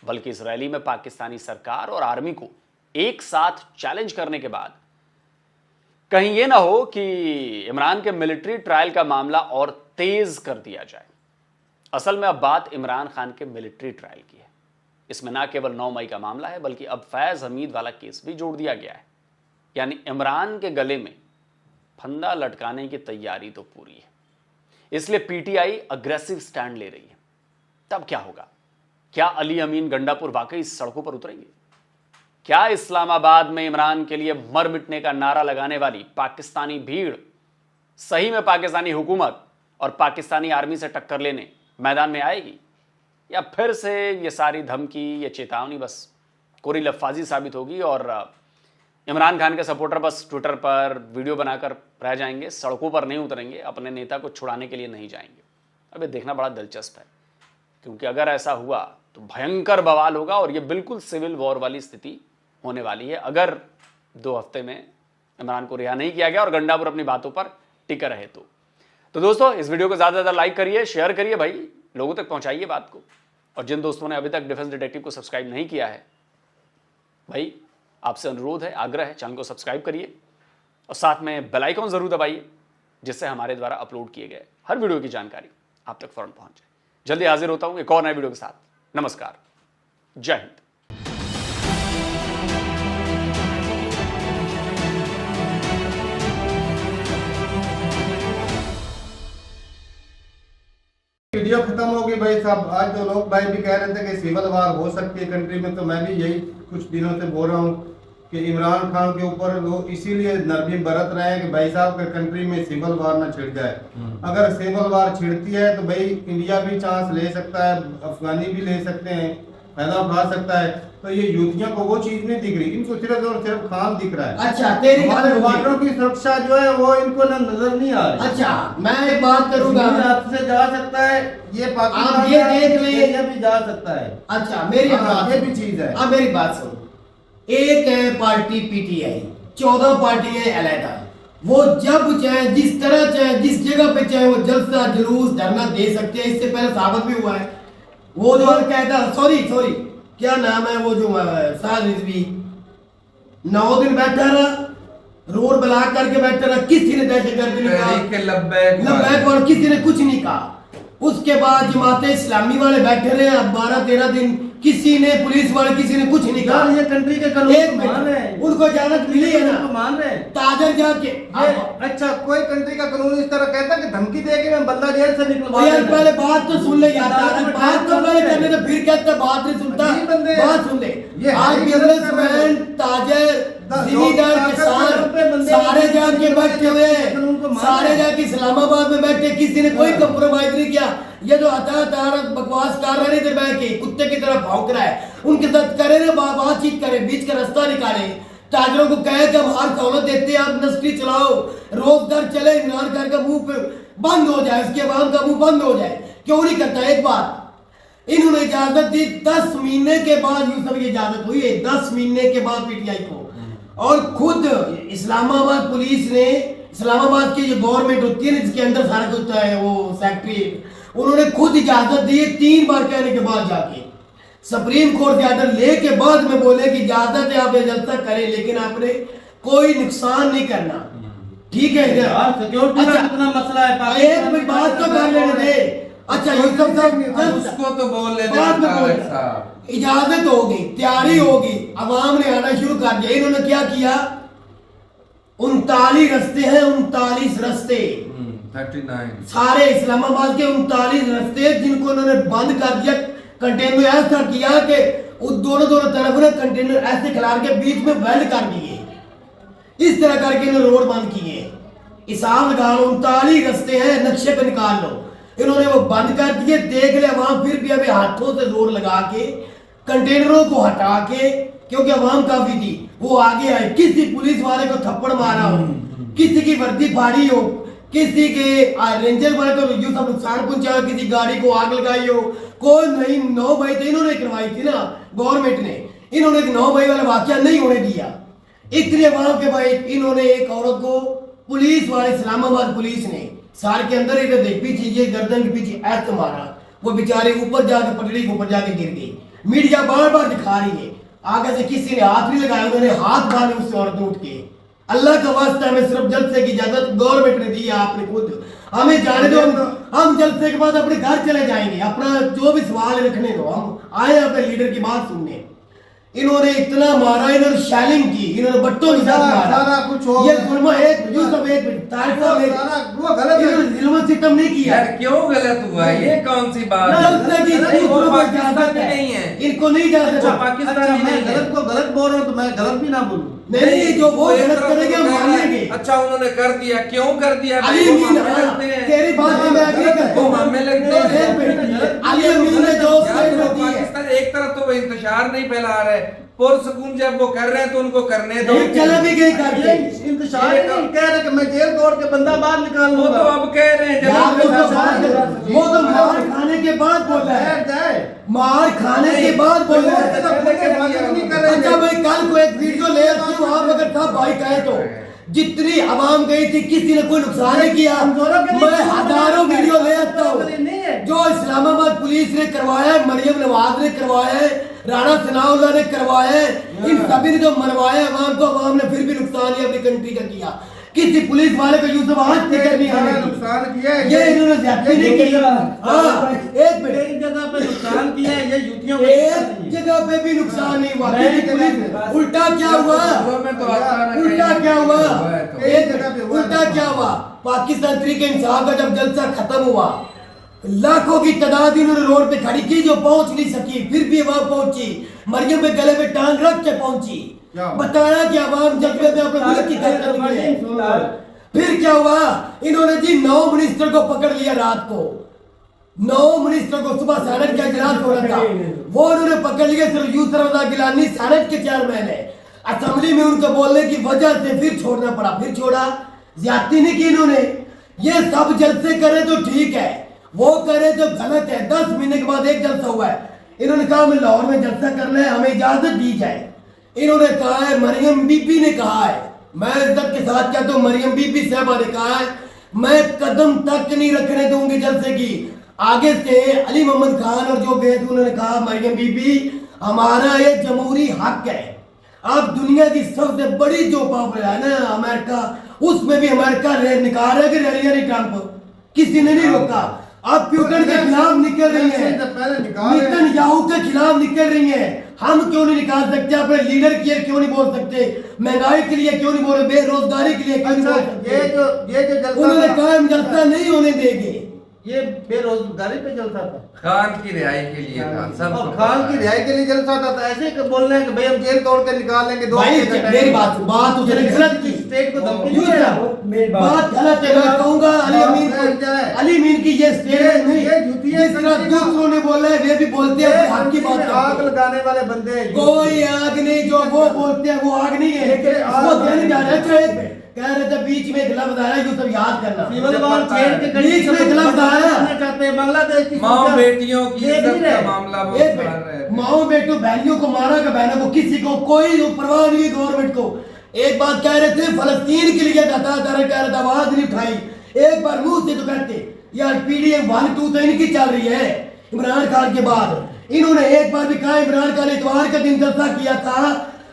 S5: बल्कि इस रैली में पाकिस्तानी सरकार और आर्मी को एक साथ चैलेंज करने के बाद कहीं यह ना हो कि इमरान के मिलिट्री ट्रायल का मामला और तेज कर दिया जाए। असल में अब बात इमरान खान के मिलिट्री ट्रायल की है। इसमें ना केवल 9 मई का मामला है, बल्कि अब फैज हमीद वाला केस भी जोड़ दिया गया है। यानी इमरान के गले में फंदा लटकाने की तैयारी तो पूरी है। इसलिए पीटीआई अग्रेसिव स्टैंड ले रही है। तब क्या होगा? क्या अली अमीन गंडापुर वाकई सड़कों पर उतरेंगे? क्या इस्लामाबाद में इमरान के लिए मर मिटने का नारा लगाने वाली पाकिस्तानी भीड़ सही में पाकिस्तानी हुकूमत और पाकिस्तानी आर्मी से टक्कर लेने मैदान में आएगी, या फिर से ये सारी धमकी, ये चेतावनी बस कोरी लफाजी साबित होगी और इमरान खान के सपोर्टर बस ट्विटर पर वीडियो बनाकर रह जाएंगे, सड़कों पर नहीं उतरेंगे, अपने नेता को छुड़ाने के लिए नहीं जाएंगे? अब ये देखना बड़ा दिलचस्प है, क्योंकि अगर ऐसा हुआ तो भयंकर बवाल होगा और ये बिल्कुल सिविल वॉर वाली स्थिति होने वाली है, अगर 2 हफ्ते में इमरान को रिहा नहीं किया गया और गंडापुर अपनी बातों पर टिके रहे तो दोस्तों, इस वीडियो को ज़्यादा से ज़्यादा लाइक करिए, शेयर करिए, भाई लोगों तक पहुंचाइए बात को। और जिन दोस्तों ने अभी तक डिफेंस डिटेक्टिव को सब्सक्राइब नहीं किया है, भाई आपसे अनुरोध है, आग्रह है, चैनल को सब्सक्राइब करिए और साथ में बेल आइकॉन जरूर दबाइए, जिससे हमारे द्वारा अपलोड किए गए हर वीडियो की जानकारी आप तक फौरन पहुंच जाए। जल्दी हाजिर होता हूं एक और नए वीडियो के साथ। नमस्कार, जय हिंद।
S2: वीडियो खत्म हो गई भाई साहब। आज तो लोग भाई भी कह रहे थे कि सिविल वार हो सकती है कंट्री में, तो मैं भी यही कुछ दिनों से बोल रहा हूँ कि इमरान खान के ऊपर लोग इसीलिए नरमी बरत रहे हैं कि भाई साहब के कंट्री में सिविल वार ना छिड़ जाए। अगर सिविल वार छिड़ती है तो भाई इंडिया भी चांस ले सकता है, अफगानी भी ले सकते हैं, फायदा उठा सकता है। तो ये युवतियों को वो चीज नहीं दिख रही, इनको सिर्फ और सिर्फ खान दिख रहा है।
S3: अच्छा तेरी
S2: हमारे
S3: बात
S2: वाटरों की सुरक्षा जो है वो इनको नजर नहीं आ रही।
S3: अच्छा मैं एक बात करूंगा,
S2: हाथ से जा सकता है ये पाकिस्तान,
S3: आप ये देख लें,
S2: ये भी जा सकता है।
S3: अच्छा मेरी
S2: हाँ,
S3: बात
S2: ये भी चीज है।
S3: अब मेरी बात सुनो, एक है पार्टी पीटीआई, 14 पार्टी है अलहदा, वो जब चाहे जिस तरह चाहे जिस जगह पे चाहे वो जलसा जुलूस धरना दे सकते हैं। इससे पहले साबित भी हुआ है। वो जो कहता सॉरी क्या नाम है वो जो साद रिजवी 9 दिन बैठा रहा, रोड ब्लॉक करके बैठा रहा, किसी ने दहशतगर्द नहीं कहा, लब्बैक और किसी ने कुछ नहीं कहा। उसके बाद जमाते इस्लामी वाले बैठे रहे 12-13 दिन, किसी ने पुलिस वाले किसी ने कुछ नहीं कहा।
S2: ये कंट्री के कानून
S3: एक
S2: को मान रहे
S3: मिनट,
S2: हैं,
S3: उनको इजाजत मिली है ना,
S2: उनको मान रहे हैं।
S3: ताजर जाके
S2: अच्छा कोई कंट्री का कानून इस तरह कहता है कि धमकी दे के मैं बंदा जेल से निकलवा
S3: यार
S2: देता हूं।
S3: पहले बात तो सुन ले यार, बात तो पहले करने तो फिर कहते बात नहीं सुनता,
S2: ये बंदे
S3: बात सुन ले।
S2: ये
S3: आज
S2: है
S3: बिजनेसमैन, ताजर, जिमीदार, किसान सारे जाके बैठे हुए हैं, सारे जाके इस्लामाबाद में बैठे, किसी ने कोई कंप्रोमाइज नहीं किया। ये जो अता बकवास कर रहे थे बैठ के कुत्ते की तरह भौंक रहा है, उनके साथ करे ना बातचीत करे, बीच का रास्ता निकाले, ताजरों को कहे कि हम हर सहूलत देते हैं, आप इंडस्ट्री चलाओ, रोजगार चले, इमरान खान का मुंह पे बंद हो जाए, उसके अवाम का मुंह बंद हो जाए। क्यों नहीं करता? एक बात इन्होंने इजाजत दी, 10 महीने के बाद यूसुफ की इजाजत हुई है, 10 महीने के बाद पीटीआई को। और खुद इस्लामाबाद पुलिस ने, इस्लामाबाद की जो गवर्नमेंट होती है ना जिसके अंदर सारा कुछ होता है वो सेक्रेटरी, उन्होंने खुद इजाजत दी है 3 बार कहने के बाद जाके सुप्रीम कोर्ट से ऑर्डर ले के बाद में बोले कि इजाजत है आप जलसा करें लेकिन आपने कोई नुकसान नहीं करना। ठीक है
S2: यार सिक्योरिटी का कितना मसला है?
S3: एक मिनट बात तो कर लेने दे। अच्छा यूसुफ साहब
S9: उसको तो बोल लेने
S3: बाद में बोल
S9: देता है।
S3: इजाजत होगी, तैयारी होगी, अवाम ने आना शुरू कर दिया। इन्होंने क्या किया? 39 रस्ते हैं, 39 रस्ते
S9: 39
S3: सारे इस्लामाबाद के 39 रस्ते जिनको उन्होंने बंद कर दिया। कंटेनर ऐसा किया कि दोनों तरफ ने कंटेनर ऐसे खिलाड़ के बीच में वेल्ड कर दिए, इस तरह करके इन्होंने रोड बंद किए। हिसाब लगा लो 39 रस्ते हैं, नक्शे पे निकाल लो। इन्होंने वो बंद कर दिए, देख ले वहां फिर भी अभी हाथों से जोर लगा के कंटेनरों को हटा के, क्योंकि अवाम काफी थी, वो आगे आए। किसी पुलिस वाले को थप्पड़ मारा हो, किसी की वर्दी फाड़ी हो, किसी के रेंजर वाले को यूसुफ नुकसान पहुंचाया, किसी गाड़ी को आग लगाई हो, कोई नहीं। 9 भाई तो इन्होंने करवाई थी ना गवर्नमेंट ने, इन्होंने 9 भाई वाला वाकया नहीं होने दिया। इतने अवाम के भाई इन्होंने एक औरत को पुलिस वाले इस्लामाबाद पुलिस ने सार के अंदर इधर देख पीछे ये गर्दन के पीछे ऐसे मारा, वो बेचारे ऊपर जाके पटड़ी के ऊपर जाके गिर गई। मीडिया बार बार दिखा रही है, आगे से किसी ने हाथ नहीं लगाया, उन्होंने हाथ मारे उस औरत उठ के। अल्लाह का वास्ता हमें सिर्फ जलसे की इजाजत गवर्नमेंट ने दी है, आपने खुद हमें जाने दो, हम जलसे के बाद अपने घर चले जाएंगे, अपना जो भी सवाल रखने दो, हम आए अपने लीडर की बात सुनने। इन्होंने इतना मारा, इन्होंने शैलिंग की, इन्होंने बट्टों के साथ मारा,
S2: सारा कुछ हो
S3: ये जुल्म एक यूसुफ एक मिनट तारिक साहब एक
S2: सारा वो गलत है।
S3: इन्होंने जुल्म सितम नहीं किया।
S9: यार क्यों गलत हुआ? ये कौन सी बात है?
S3: जलसे की दूसरों को
S9: पाकिस्तान
S3: इजाजत
S9: में नहीं है।
S3: इनको नहीं इजाजत
S9: अच्छा,
S3: है।
S9: पाकिस्तान
S2: अच्छा
S9: में
S2: मैं
S9: नहीं है।
S2: गलत को गलत बोल रहा हूँ तो मैं गलत भी ना बोलूँ।
S3: नहीं जो वो
S9: एक
S3: गलत
S9: तरफ
S3: करेंगे
S9: तो
S3: हम
S9: कह रहा है,
S3: मानेंगे।
S9: अच्छा उन्होंने कर दिया, क्यों कर दिया?
S3: अली
S9: वो
S3: अमीन
S9: मामले लगते हैं।
S3: तेरी बात में मैं एग्री करता
S9: वो
S3: हूं।
S9: मामले लगते हैं।
S3: अली अमीन ने जो
S9: यार
S3: स्टेटमेंट
S9: देखो,
S3: दी है,
S9: पाकिस्तान एक तरफ तो वो इंतशार नहीं फैला रहे, पुरसुकून जब वो कर रहे हैं तो उनको करने दो।
S3: नहीं चले भी गए करके।
S2: इंतजार नहीं कह रहे कि मैं जेल तोड़ के बंदा बाहर निकाल
S9: वो तो
S2: लूंगा।
S9: अब कह रहे हैं
S3: यार
S9: जनाब
S3: वो तो मार खाने के बाद बोला है,
S2: बैठ जाए
S3: मार खाने के बाद बोला है।
S2: नहीं कर रहे
S3: अच्छा भाई कल को एक वीडियो ले आती हूँ, आप अगर था भाई कहे तो जितनी आवाम गई थी किसी ने कोई नुकसान नहीं किया। मैं हजारों वीडियो ले आता हूँ जो इस्लामाबाद पुलिस ने करवाया है, मरियम नवाज ने करवाया है, राणा सनाउल्लाह ने करवाया है, इन सभी ने जो मरवाया अवाम को, अवाम ने फिर भी नुकसान ही अपनी कंट्री का किया। किसी पुलिस वाले को यूसुफ आज तक नहीं आने दी।
S2: नुकसान किया है
S3: ये इन्होंने ज्यादती नहीं की। हाँ एक मिनट,
S2: एक जगह पे नुकसान किया है, ये युतियों
S3: एक जगह पे भी नुकसान नहीं हुआ। किसी पुलिस उल्टा क्या हुआ?
S9: में तो आता है ना,
S3: उल्टा क्या हुआ?
S9: तो।
S3: एक उल्टा क्या हुआ? पाकिस्तान तहरीक इंसाफ का जब जलसा खत्म हुआ, लाखों की तादाद इन्होंने रोड पे खड़ी की जो पहुंच नहीं सकी, फिर भी वहां पहुंची, मरियम पे गले में टांग रख के पहुंची, बताया कि अवाम जज्बे में अपने मुल्क की खैर करनी है। फिर क्या हुआ? इन्होंने जी 9 मिनिस्टर को पकड़ लिया रात को, 9 मिनिस्टर को सुबह सेनेट का इजलास हो रहा था, वो उन्होंने पकड़ लिया। सिर्फ यूसुफ रजा गिलानी सेनेट के चेयरमैन है, असेंबली में उनको बोलने की वजह से फिर छोड़ना पड़ा। फिर छोड़ा, ज्यादती नहीं की इन्होंने। ये सब जलसे करे तो ठीक है, वो करे तो गलत है। 10 महीने के बाद एक जलसा हुआ है, इन्होंने कहा हमें लाहौर में जलसा करना है, हमें इजाजत दी जाए। इन्होंने कहा है, मरियम बीबी ने कहा है, मैं इज्जत के साथ कहता हूँ, मरियम बीबी साहबा ने कहा है मैं कदम तक नहीं रखने दूंगी जलसे की। आगे से अली मोहम्मद खान और जो गए थे उन्होंने कहा मरियम बीबी हमारा ये जमहूरी हक है। अब दुनिया की सबसे बड़ी जो पावर है ना अमेरिका, उसमें भी अमेरिका निकाल रहा है कि रैलियां नहीं, ट्रंप किसी ने नहीं रोका। अब प्यूटन के खिलाफ निकल रही है, नेतन्याहू के खिलाफ निकल रही है। हम क्यों नहीं निकाल सकते? अपने लीडर के लिए क्यों नहीं बोल सकते? महंगाई के लिए क्यों नहीं बोल रहे? बेरोजगारी के लिए क्यों नहीं बोल सकते?
S2: ये जो जलसा
S3: उन्होंने कहा हम जलसा नहीं होने देंगे।
S2: ये बेरोजगारी पे जलसा था,
S9: खान की रिहाई के लिए था, सब
S2: और खान की रिहाई के लिए जलसा था। तो ऐसे ही बोल रहे हैं कि भाई हम जेल तोड़ के निकाल लेंगे।
S3: भाई मेरी बात उसने गलत की,
S2: स्टेट को धमकी
S3: यूं
S2: दी है।
S3: है, बात गलत है। मैं कहूंगा अली मीन की ये स्टेटमेंट नहीं,
S2: ये झूठी है।
S3: जिस तरह दूसरों ने बोला है वे भी बोलते हैं, हक की बात
S2: आग
S3: करते हैं।
S2: लगाने वाले बंदे हैं।
S3: कोई आग नहीं, जो वो बोलते हैं वो आग नहीं है। वो देने जा रहे थे, कह रहे थे बीच में गलत आया, ये सब याद करना।
S2: सिविल वार छेड़ के
S3: बीच में गलत आया,
S2: चाहते हैं बांग्लादेश की
S9: माँ बेटियों की
S2: देख
S9: इज्जत
S2: नहीं
S9: का
S2: रहे।
S9: मामला वो
S3: एक
S9: उठा रहे थे।
S3: माओ बेटो बहनियों को मारा का बहनों को, किसी को कोई परवाह नहीं गवर्नमेंट को। एक बात कह रहे थे फलस्तीन के लिए कह रहे थे, आवाज नहीं उठाई। एक बार मुंह से तो कहते यार पीडीएम 1-2 तो इनकी चल रही है इमरान खान के बाद। इन्होंने एक बार भी कहा इमरान खान ने इतवार के दिन जलसा किया था,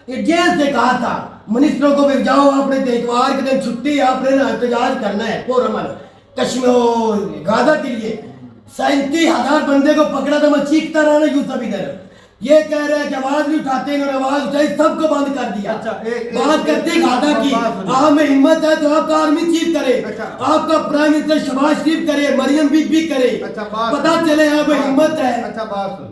S3: ये जेल से कहा था मिनिस्टरों को भी जाओ आपने इतवार के दिन छुट्टी, आपने ना एहतजाज करना है पुरअमन कश्मीर गाजा के लिए। 37,000 बंदे को पकड़ा था, मैं चीखता रहा ना यूसुफ इधर। ये कह रहे हैं कि आवाज नहीं उठाते, इन्होंने आवाज उठाई, सबको बंद कर दिया। बात करते गाजा की, आप में हिम्मत है तो आपका आर्मी चीफ करे, आपका प्राइम मिनिस्टर शहबाज शरीफ करे, मरियम बीबी करे, पता चले यहाँ पे हिम्मत है।
S2: अच्छा बात सुन,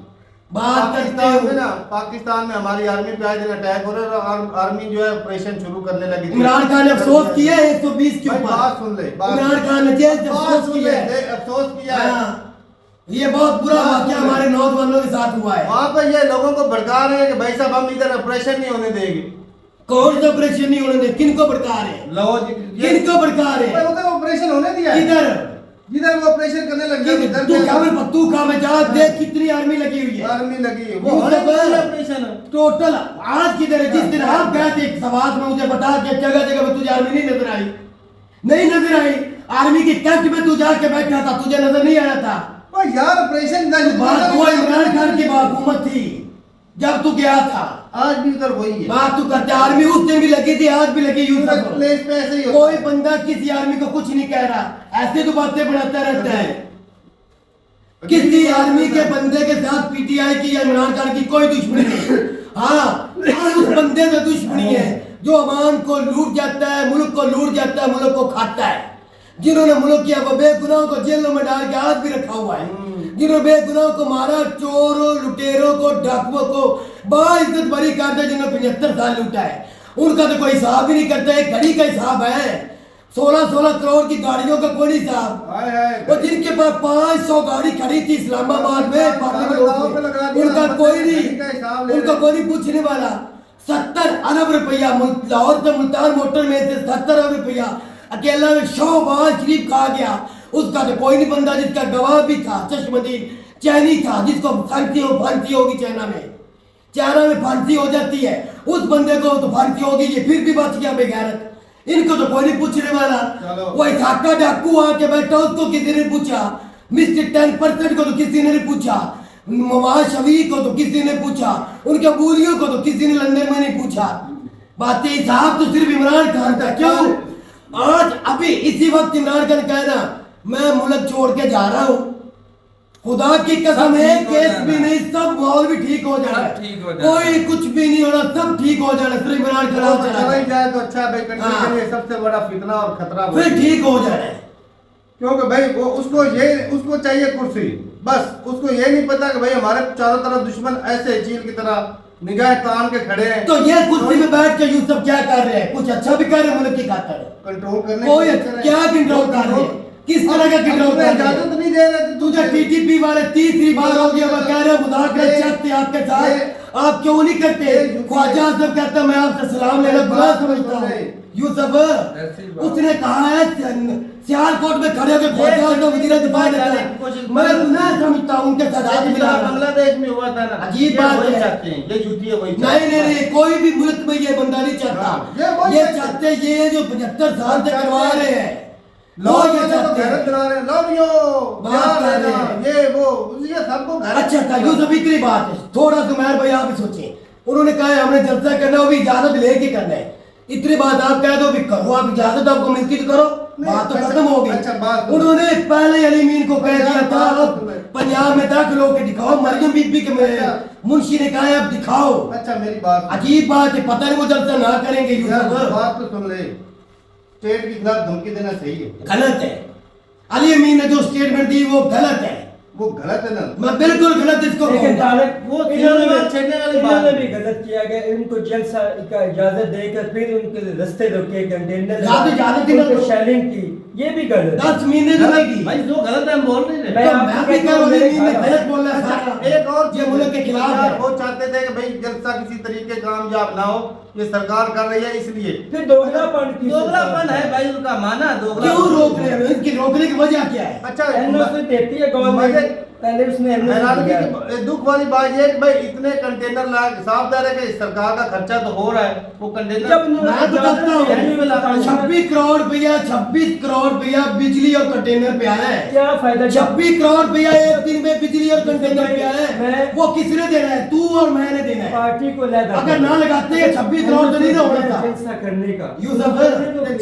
S3: बात करते
S2: पाकिस्तान में
S3: हो
S2: ना, पाकिस्तान में हमारी आर्मी पे आए दिन अटैक हो रहे हैं और आर्मी जो है ऑपरेशन शुरू करने लगी थी।
S3: इमरान खान ने अफसोस किया है 120 के
S2: भाई
S3: ऊपर।
S2: बात सुन ले,
S3: इमरान खान ने जेल से
S2: बात
S3: अफसोस
S2: सुन
S3: किया
S2: ले,
S3: है।
S2: अफसोस किया है।
S3: हाँ, ये बहुत बुरा वाकया हमारे नौजवानों के साथ हुआ है।
S2: वहाँ पर ये लोगों को भड़का रहे हैं कि भाई साहब हम इधर ऑपरेशन नहीं होने देंगे।
S3: कौन सा ऑपरेशन नहीं होने दे? किनको भड़का रहे हैं?
S2: लो
S3: किनको भड़का रहे हैं?
S2: उधर ऑपरेशन होने दिया है।
S3: किधर
S2: जिधर वो ऑपरेशन करने लग गए उधर
S3: तू क्या में जा देख कितनी आर्मी लगी हुई है।
S2: आर्मी लगी है, वो
S3: यूसुफ
S2: होने दिया
S3: है।
S2: ऑपरेशन।
S3: टोटल आज किधर है? जिस दिन आप गए थे सवाल में मुझे बता के जगह जगह पे तुझे आर्मी नहीं नजर आई, नहीं नजर आई। आर्मी की कैंप में तू जाके बैठा था, तुझे नजर नहीं आया था।
S2: ओ यार ऑपरेशन
S3: बात वो इमरान खान की हुकूमत थी जब तू गया था।
S2: आज भी उधर वही है।
S3: बात तू करते, आर्मी उस दिन भी लगी थी, आज भी लगी। यूसुफ
S2: प्लेस पे ऐसे ही होता
S3: कोई
S2: है।
S3: बंदा किसी आर्मी को कुछ नहीं कह रहा, ऐसे तो बातें बनाता रहता है। किसी आर्मी के बंदे के साथ पीटीआई की या इमरान खान की कोई दुश्मनी नहीं। हाँ, उस बंदे से दुश्मनी है जो अवाम को लूट जाता है, मुल्क को लूट जाता है, मुल्क को खाता है। जिन्होंने मुल्क किया वो बेगुनाहों को जेलों में डाल के आज भी रखा हुआ है। जिन्होंने बेगुनाहों को मारा, चोरों लुटेरों को डाकुओं को बाइज्जत बरी कर दिया, जिन्होंने 75 साल लूटा है, उनका तो कोई हिसाब ही नहीं करता। एक घड़ी का हिसाब है, 16-16 करोड़ की गाड़ियों का कोई हिसाब। और जिनके पास 500 गाड़ी खड़ी थी इस्लामाबाद में पार्लियामेंट में, उनका कोई नहीं, उनका कोई नहीं पूछने वाला। 70 अरब रुपया लाहौर से मुल्तान मोटर में से 70 अरब रुपया अकेला में शहबाज शरीफ खा गया। उसका तो कोई नहीं बंदा जिसका गवाह भी था, चश्मदीन चैनी था, जिसको फांसी होगी चाइना में फांसी हो जाती है, उस बंदे को तो फांसी होगी, ये फिर भी बच गया बेगैरत। इनको तो कोई नहीं पूछने वाला। वो इसाका डाकू आके बैठा, उसको किसी ने पूछा। मिस्टर 10% को तो किसी ने नहीं पूछा। नवाज शरीफ को तो किसी ने पूछा। उनके बूलियों को तो किसी ने लंदन में नहीं पूछा। बातें साहब तो सिर्फ इमरान खान था। क्यों आज अभी इसी वक्त इमरान खान कहना मैं मुल्क छोड़ के जा रहा हूँ, खुदा की कसम है, केस भी नहीं, सब माहौल भी ठीक हो जाना, कोई कुछ भी नहीं होना, सब ठीक हो जाना, सिर्फ इमरान खान
S2: चला ही जाए तो अच्छा भाई। कंट्री के लिए सबसे बड़ा फितना और खतरा
S3: फिर ठीक हो जाए।
S2: क्योंकि भाई वो उसको चाहिए कुर्सी, बस उसको ये नहीं पता कि भाई हमारे चारों तरफ दुश्मन ऐसे चील की तरह निगाह तान के खड़े हैं।
S3: तो ये कुर्सी में बैठ के यूसुफ क्या कर रहे हैं? कुछ अच्छा भी कर रहे हैं मुल्क की खातिर?
S2: कंट्रोल करने
S3: कोई क्या कंट्रोल कर रहे हैं? किस तरह का कंट्रोल कर रहे हैं?
S2: इजाजत नहीं दे रहे थे।
S3: तुझे अच्छा टीटीपी वाले तीसरी बार हो गया, वो कह रहे हो मुदाखलत चाहते आपके साथ, आप क्यों नहीं करते? ख्वाजा आजम कहता मैं आपसे सलाम लेना गुनाह समझता हूँ। यूसुफ उसने कहा है सियालकोट में खड़े होकर ख्वाजा आजम वजीर दिफा देता है, मैं गुनाह समझता हूँ उनके साथ मिला।
S2: बांग्लादेश में हुआ था ना,
S3: अजीब बात है।
S2: ये जूती है वही
S3: नहीं, कोई भी मुल्क में ये बंदा नहीं चाहता। ये चाहते ये जो 75 साल से करवा रहे हैं, लोग ये चाहते हैं।
S2: ये वो ये सबको
S3: अच्छा था यूसुफ, इतनी बात है। थोड़ा सुमेर भाई आप भी सोचें, उन्होंने कहा है हमने जलसा करना है, वो भी इजाजत लेके करना है। इतनी बात आप कह दो भी करो, आप इजाजत आपको मिलती तो करो, बात तो खत्म हो गई। उन्होंने पहले अली मीन को कह दिया था अब पंजाब में दाखिल होकर दिखाओ, मरियम बीबी के मुंशी ने कहा अब दिखाओ।
S2: अच्छा मेरी बात,
S3: अजीब बात है, पता नहीं वो जलसा ना करेंगे। यूसुफ
S2: बात तो सुन ले, स्टेट के खिलाफ धमकी देना सही है?
S3: गलत है। अली अमीन ने जो स्टेटमेंट दी वो गलत है,
S2: वो गलत है ना।
S3: मैं बिल्कुल गलत इसको कहूंगा।
S2: वो
S4: इन्होंने भी गलत किया गया, इनको जलसा का इजाजत देकर फिर उनके रास्ते रोके, कंटेनर शेलिंग की, ये भी गलत।
S3: 10 महीने लगेगी
S2: भाई जो गलत है हम बोल नहीं रहे।
S3: मैं भी कह रहा हूं गलत बोल रहा है सारा।
S2: एक और
S3: ये मुल्क के खिलाफ है।
S2: वो चाहते थे कि भाई जलसा किसी तरीके कामयाब ना हो, ये सरकार कर रही है इसलिए।
S4: फिर दोगलापन
S2: है भाई उनका, माना दोगला।
S3: क्यों रोक रहे हैं? इनकी रोकने की वजह क्या है?
S2: अच्छा
S4: एनओसी देती है गवर्नमेंट, पहले उसने
S2: दुख वाली बात ये कि भाई इतने कंटेनर साफ है कि सरकार का खर्चा तो हो रहा है, वो कंटेनर
S3: मैं बताता हूँ 26 करोड़ रुपया 26 करोड़ रुपया बिजली और कंटेनर पे आया है।
S4: क्या फायदा?
S3: 26 करोड़ रुपया एक दिन में बिजली और कंटेनर पे आया है। वो किसने देना है? तू और मैंने देना है।
S4: पार्टी को
S3: अगर ना लगाते 26 करोड़ तो नहीं ना होना था
S4: जलसा करने का।
S3: यूसुफ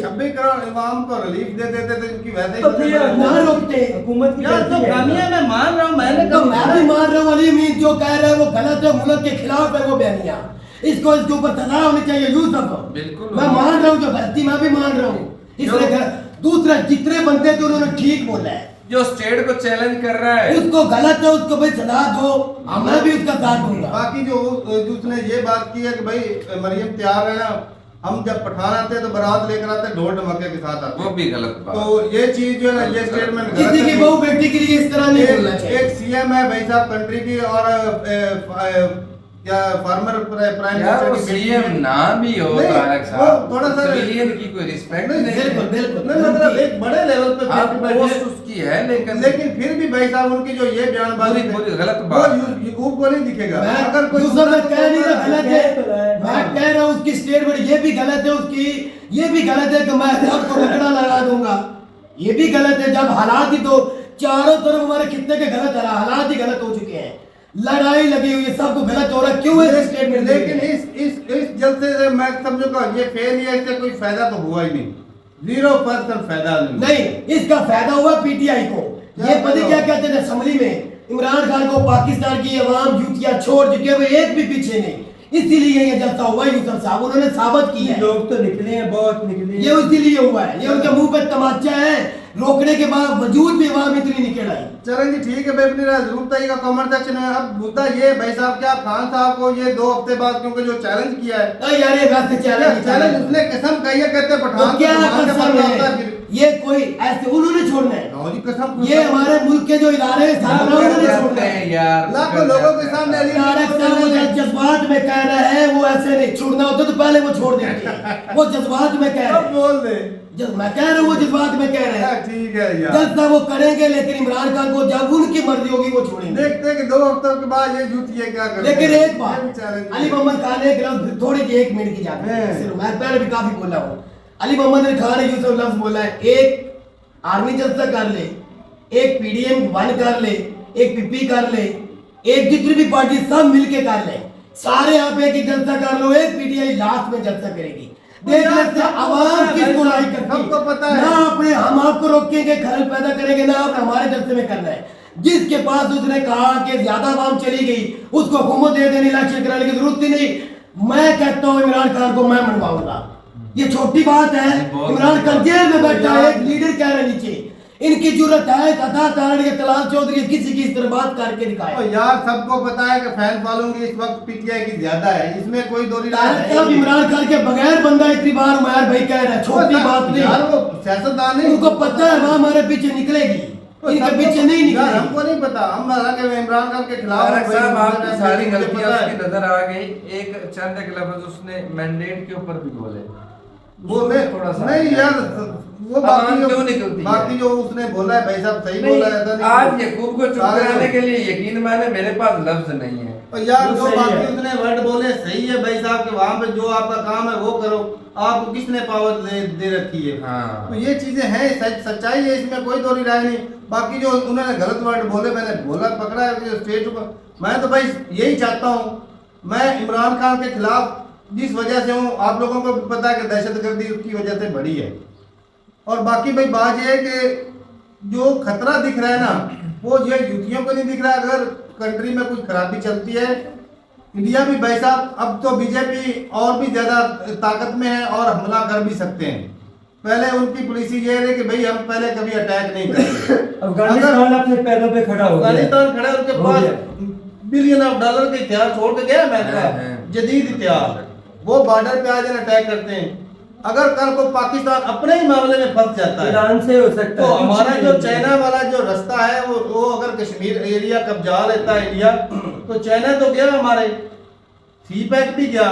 S2: 26 करोड़ इमाम को रिलीफ दे देते थे, इनकी वैसे
S4: तो फिर
S3: ना रोकते।
S4: हुकूमत की
S2: यार तो खामियां मैं मान रहा हूँ, मैंने
S3: तो मैं भी मान रहा हूँ अली अमीन जो कह रहा है वो गलत है, मुल्क के खिलाफ है वो बयानिया, इसको इसके ऊपर सजा होनी चाहिए। यूसुफ
S9: बिल्कुल
S3: मैं मान रहा हूँ जो गलती मैं भी मान रहा हूँ, इसलिए दूसरा जितने बंदे थे उन्होंने ठीक बोला है।
S9: जो स्टेट को चैलेंज कर रहा है
S3: उसको गलत है, उसको भाई सजा दो, मैं भी उसका साथ दूंगा।
S2: बाकी जो उसने ये बात की है कि भाई मरियम तैयार है ना, हम जब पठान आते हैं तो बारात लेकर आते हैं ढोल ढमके के साथ आते हैं,
S9: वो भी गलत बात।
S2: तो ये चीज जो है ना, ये स्टेटमेंट
S3: किसी की बहू बेटी के लिए इस तरह नहीं बोलना चाहिए।
S2: एक सीएम है भाई साहब कंट्री की और क्या फार्मर प्राइम
S9: यार वो
S2: मिनिस्टर की
S9: सीएम ना भी हो
S2: नहीं,
S9: तारक
S2: वो
S9: साहब,
S2: थोड़ा सा
S9: सिविलियन की कोई रिस्पेक्ट
S2: नहीं,
S9: नहीं है।
S3: बिल्कुल
S2: नहीं, मतलब एक बड़े लेवल पे
S9: हाँ,
S2: बैठे
S9: पोस्ट उसकी है, लेकिन
S2: फिर भी भाई साहब उनकी जो ये बयानबाजी
S9: पूरी गलत बात
S2: वो यूट्यूब को नहीं दिखेगा।
S3: मैं
S2: अगर कोई
S3: यूसुफ मैं कह नहीं रहा गलत है,
S4: है।
S3: मैं कह रहा हूँ उसकी स्टेटमेंट ये भी गलत है, उसकी ये भी गलत है कि मैं सबको रगड़ा लगा दूंगा, ये भी गलत है। जब हालात ही तो चारों तरफ हमारे कितने के गलत हालात ही गलत हो चुके हैं, लड़ाई लगी हुई है, सबको गलत हो रहा है, क्यों है स्टेटमेंट?
S2: लेकिन इस जलसे से मैं समझूंगा ये फेल ही है, इससे कोई फायदा तो हुआ ही नहीं, 0% फायदा
S3: नहीं, इसका फायदा हुआ पीटीआई को। ये पता क्या कहते थे असेंबली में, इमरान खान को पाकिस्तान की अवाम यूतिया छोड़ चुके हुए एक भी पीछे नहीं, इसीलिए ये जलसा हुआ। यूसुफ साहब उन्होंने साबित किया है,
S4: लोग तो निकले हैं, बहुत निकले हैं।
S3: ये इसीलिए हुआ है, ये उनके मुंह पे तमाचा है, रोकने के बावजूद भी अवाम इतनी निकल आई।
S2: चलें जी ठीक है भाई, अपनी राय जरूर बताइएगा कमेंट सेक्शन में। अब मुद्दा ये भाई साहब क्या खान साहब को ये 2 हफ्ते बाद क्योंकि जो चैलेंज किया है,
S3: नहीं यार ये वैसे
S2: चैलेंज उसने कसम कही है, कहते पठान
S3: क्या
S2: को भगवान के
S3: कसम
S2: बंदा
S3: है?
S2: होता है।
S3: ये कोई ऐसे उन्होंने छोड़ना है,
S2: लो जी कसम,
S3: ये हमारे मुल्क के जो इदारे हैं सरबराह उन्होंने छोड़ना है।
S9: यार
S2: लाखों लोगों के सामने अली
S3: तारक साहब वो जज्बात में कह रहे हैं, वो ऐसे नहीं छोड़ना होता तो पहले वो छोड़ देते, वो जज्बात में कह रहे
S2: अब
S3: हैं।
S2: बोल दे,
S3: मैं कह रहा हूँ वो जज्बात में कह रहे हैं,
S2: ठीक है यार,
S3: जलसा वो करेंगे, लेकिन इमरान खान को जब उनकी मर्जी होगी वो छोड़ेंगे।
S2: देखते हैं कि 2 हफ्तों के बाद ये जूतिए क्या करते हैं।
S3: लेकिन एक बात,
S2: चैलेंज
S3: अली मोहम्मद खान ने एक लफ्ज थोड़ी सी 1 मिनट की जाती है, सिर्फ मैं पहले भी काफी बोला हूँ। अली मोहम्मद खान ने यूसुफ लफ्ज बोला है, एक आर्मी जलसा कर ले, एक पीडीएम 1 कर ले, एक पीपी कर ले, एक जितनी भी पार्टी सब मिलके कर ले, सारे यहाँ पे एक जलसा कर लो, एक पीटीआई लास्ट में जलसा करेगी। देख लेते आवाम किसको लाइक करती है,
S2: सबको पता है।
S3: ना अपने हम आपको रोकेंगे, खलल पैदा करेंगे, ना आप हमारे जलसे में करना है। जिसके पास उसने कहा कि ज्यादा आवाम चली गई, उसको हुकूमत दे देनी, इलेक्शन कराने की जरूरत ही नहीं। मैं कहता हूँ इमरान खान को मैं मनवाऊंगा, ये छोटी बात है। इमरान खान जेल में बैठा है, एक लीडर कह रहे नीचे, इनकी जरूरत है कथा तारण के तलाल चौधरी किसी की इस तरह बात करके दिखाए।
S2: तो यार सबको पता है कि फैन फॉलोइंग इस वक्त पीटीआई की ज्यादा है, इसमें कोई दो
S3: अब इमरान खान के बगैर बंदा इतनी बार उमर भाई कह रहा है, छोटी बात नहीं।
S2: यार वो सियासतदान नहीं,
S3: उनको पता है वहां हमारे पीछे निकलेगी, इनके पीछे नहीं
S2: यार
S3: निकले।
S2: हमको नहीं पता, हम हालांकि इमरान खान के खिलाफ
S9: तारक
S2: हैं,
S9: साहब
S2: भाई,
S9: आपकी सारी
S2: मुझे
S9: गलतियां
S2: पता है।
S9: उसकी नजर आ गई, एक चंद एक लफ्ज उसने मैंडेट के ऊपर भी बोले,
S2: वो मैं
S9: थोड़ा सा
S2: नहीं यार, वो
S9: आवाम क्यों निकलती है?
S2: बाकी जो उसने बोला है भाई साहब सही बोला है, ऐसा नहीं
S9: आज यकूब को चुप
S2: सारे
S9: कराने
S2: लोग-
S9: के लिए यकीन माने मेरे पास लफ्ज नहीं है।
S2: और यार
S4: वो
S2: जो
S4: सही
S2: बाकी
S4: है।
S2: उसने वर्ड बोले सही है भाई साहब के, वहां पे जो आपका काम है वो करो, आपको किसने पावर दे रखी है।
S9: हाँ।
S2: तो ये चीजें हैं, सच्चाई है, इसमें कोई दो राय नहीं। बाकी जो उन्होंने गलत वर्ड बोले, मैंने बोला पकड़ा है कि स्टेज पर, मैं तो भाई यही चाहता हूँ, मैं इमरान खान के खिलाफ जिस वजह से हूँ, आप लोगों को भी पता है कि दहशतगर्दी उसकी वजह से बढ़ी है। और बाकी भाई बात ये है कि जो खतरा दिख रहा है ना, वो ये यूथियों को नहीं दिख रहा है। अगर कंट्री में कुछ खराबी चलती है, इंडिया भी भाई साहब अब तो बीजेपी और भी ज्यादा ताकत में है और हमला कर भी सकते हैं। पहले उनकी पॉलिसी ये है कि भाई हम पहले कभी अटैक नहीं करेंगे।
S4: अफगानिस्तान अपने पैरों पे खड़ा हो गया।
S2: अफगानिस्तान खड़ा है, उनके
S4: हो
S2: पास
S4: गया।
S2: बिलियन ऑफ डॉलर के हथियार छोड़ के गया अमेरिका,
S9: हैं।
S2: जदीद हथियार, वो बॉर्डर पे आ जाकर अटैक करते हैं। अगर कल को पाकिस्तान अपने ही मामले में फंस जाता है
S4: ईरान से हो सकता
S2: तो
S4: है।
S2: हमारा जो चाइना वाला जो रास्ता है वो अगर कश्मीर एरिया कब्जा लेता है इंडिया, तो चाइना तो गया हमारे, सी पैक भी गया,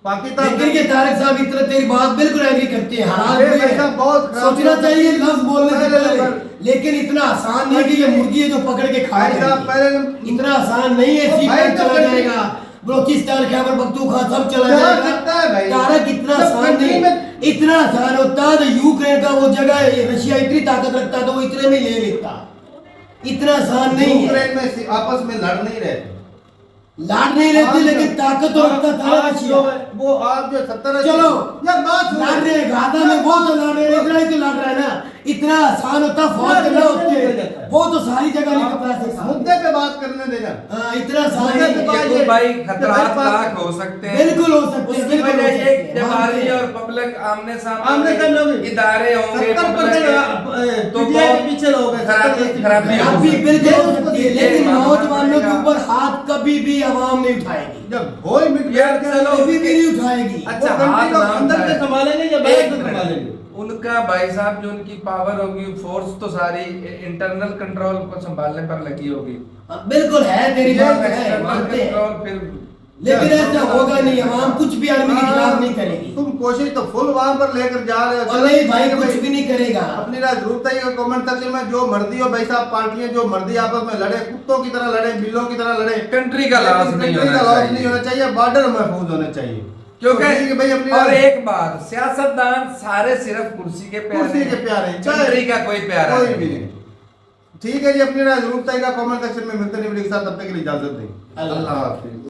S2: पाकिस्तान।
S3: लेकिन ये तारक साहब इतना तेरी बात बिल्कुल एग्री करते हैं, हालात
S2: अरे
S3: भी
S2: भाई
S3: है।
S2: साहब बहुत खराब
S3: सोचना
S2: है।
S3: चाहिए लफ्ज बोलने से
S2: पहले
S3: पहले,
S2: नंबर-
S3: लेकिन इतना आसान नहीं कि ये मुर्गी है जो पकड़ के खा
S2: भाई साहब
S3: जाएगी।
S2: पहले
S3: इतना आसान नहीं है,
S2: ओ
S3: सी
S2: भाई
S3: पैक
S2: तो
S3: चला
S2: फिर-
S3: जाएगा, बलोचिस्तान खैबर पख्तूनख्वा सब चला
S2: जा
S3: जाएगा।
S2: सकता है भाई।
S3: तारक इतना
S2: जब
S3: आसान
S2: कंट्री
S3: नहीं,
S2: में-
S3: इतना आसान होता तो यूक्रेन का वो जगह रशिया इतनी ताकत रखता तो वो इतने में ले लेता। इतना आसान नहीं है,
S2: यूक्रेन में आपस में लड़ नहीं रहे,
S3: लाड नहीं लेते लेकिन ताकत तो रखता था
S2: आज
S3: रशिया।
S2: जो है, वो आप जो 70
S3: चलो
S2: यार बात सुनो।
S3: लड़ रहे गाजा में वो तो लड़ रहे, इतना ही तो लड़ रहा है ना। इतना आसान होता फौज
S2: यार,
S3: करना
S2: ये
S3: होते,
S2: निकल जाता है।
S3: वो तो सारी जगह नहीं कपड़ा सकता।
S2: मुद्दे पे बात करने देना।
S3: हाँ, इतना आसान
S2: मुद्दे पे
S3: नहीं
S2: बात-
S3: है।
S9: यकूब भाई
S2: कि
S9: खतरात
S2: भाई
S9: लाख हो सकते हैं,
S3: बिल्कुल हो सकते हैं,
S9: उसकी
S3: बिल्कुल
S9: वजह
S3: हो
S9: ये
S3: सकते हैं,
S9: जब
S3: मानते
S9: आर्मी
S3: हैं।
S9: और पब्लिक आमने
S2: आमने सामने
S9: सामने
S2: होंगे।
S9: इदारे होंगे,
S2: 70%
S9: तो
S2: PTI के पीछे लोग हैं,
S9: खराबी
S2: 70%
S9: खराबी
S3: आप
S9: हो
S3: भी
S9: सकती है।
S3: बिल्कुल हो सकती है,
S9: ये
S3: लेकिन
S9: मानना
S3: नौजवानों के
S9: पड़ेगा।
S3: ऊपर हाथ कभी भी आवाम नहीं उठाएगी,
S2: जब होई मिट
S9: यार, चलो।
S3: कभी भी नहीं उठाएगी।
S9: अच्छा,
S2: वो
S9: हाथ
S2: कंट्री को
S9: ना
S2: अंदर से
S9: उठाए।
S2: संभालेंगे या
S9: एक
S2: बाहर से
S9: मिनट।
S2: संभालेंगे?
S9: उनका भाई साहब जो उनकी पावर होगी, फोर्स तो सारी इंटरनल कंट्रोल को संभालने पर लगी होगी,
S3: हाँ, बिल्कुल है, तेरी बात है,
S9: एक्सटर्नल
S3: मानते हैं,
S9: कंट्रोल फिर
S3: लेकिन ऐसा होगा नहीं। आवाम कुछ भी आर्मी के खिलाफ नहीं करेगी,
S2: तुम कोशिश तो फुल वहां पर लेकर जा रहे हो।
S3: और नहीं भाई कुछ भी नहीं करेगा।
S2: अपनी राय जरूर चाहिए कमेंट सेक्शन में, जो मर्जी हो भाई साहब, पार्टियां जो मर्जी आपस में लड़े, कुत्तों की तरह लड़े, बिल्लों की तरह लड़े,
S9: कंट्री का लॉस नहीं
S2: कंट्री का
S9: होना
S2: लॉस नहीं
S9: चाहिए।
S2: होना चाहिए, बॉर्डर महफूज होने चाहिए।
S9: क्योंकि
S2: तो ठीक है भाई, अपनी
S9: और
S2: राय-
S9: एक बात, सियासतदान सारे सिर्फ कुर्सी के प्यारे
S2: कुर्सी के प्यारे हैं, चाहे-
S9: कंट्री का कोई प्यारा
S2: कोई
S9: नहीं
S2: भी
S9: है।
S2: नहीं। ठीक है जी, अपनी राय जरूर चाहिए कमेंट सेक्शन में। मिलते नहीं वीडियो के साथ, तब तक के लिए इजाजत दें।
S3: अल्लाह
S2: अल्लाह हाफिज।